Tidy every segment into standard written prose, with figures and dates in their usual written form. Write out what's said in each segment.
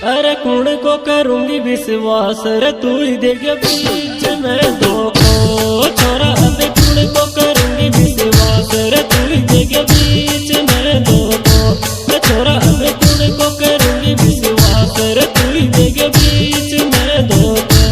अरे कुण को करूंगी विश्वास रे तू ही देगा बीच में धोखो छोरा अब कुण को करूंगी विश्वास रे तू ही देगा बीच में धोखो छोरा अब कुण को करूंगी विश्वास रे तू ही देगा बीच में धोखो।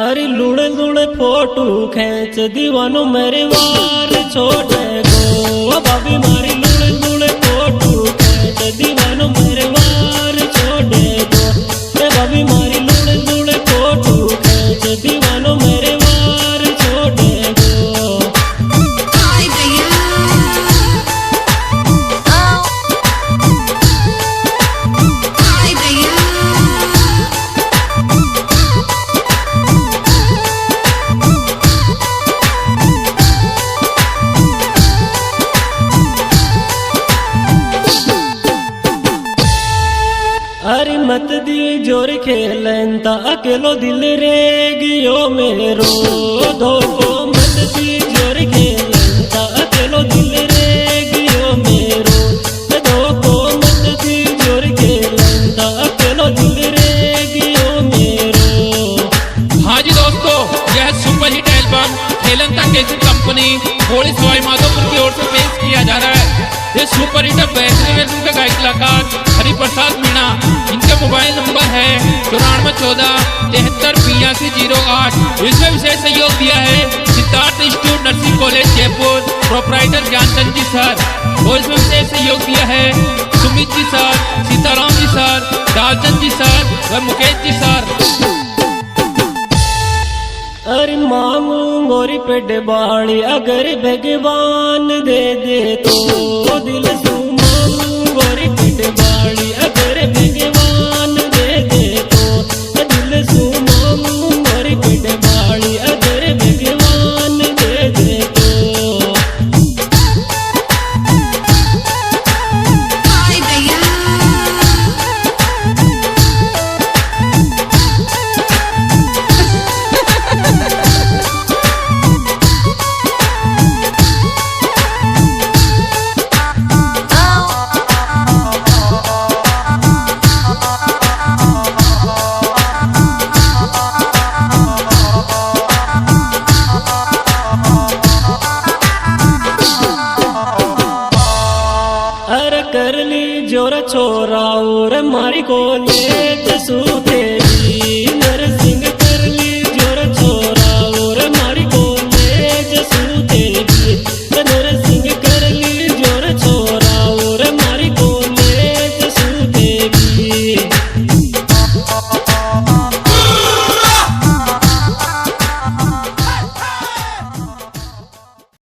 अरे लूड़े लूड़े फोटो खींच दीवानो मेरे वार छोड़े गो भाभी मारी लूड़े लूड़े फोटो खींच दीवानो मेरे वार छोड़े गो रे भाभी मारी लूड़े लूड़े फोटो खींच दीवानो मेरे वार छोड़े गो। हाय भैया हाय भैया अरे मत दी जोर खेलन ता अकेलो दिल रे गियो मेरो धोखो मत दी जोर खेलन ता अकेलो दिल रे गियो मेरो धोखो मत दी जोर खेलन ता अकेलो दिल रे गियो मेरो। हाँ जी दोस्तों, यह सुपर हिट एल्बम खेलन ता कैसेट कंपनी भोले सवाई माधोपुर की ओर से पेश किया जा रहा है। ये सुपर हिट बेहतरीन फिल्म का गायक कलाकार हरिप्रसाद मीणा, इनका मोबाइल नंबर है 9414738208। इसमें विशेष सहयोग दिया है Siddharth institute nursing college Jaipur, proprietor Gyanchand जी सर। और इसमें विशेष सहयोग दिया है सुमित जी सर, सीताराम जी सर, दालचंद जी सर व मुकेश जी सर। अरे मांगू गोरी पेट बाड़ी अगर भगवान दे दे तो दिल सू मांगू गोरी पेट बाड़ी अगर भगवान दे दे तो दिल सू मांगू गोरी पेट बाड़ी अगर भगवान दे दे तो। हाय भैया अरे कर ली जोर छोरा और मारी को ले सूत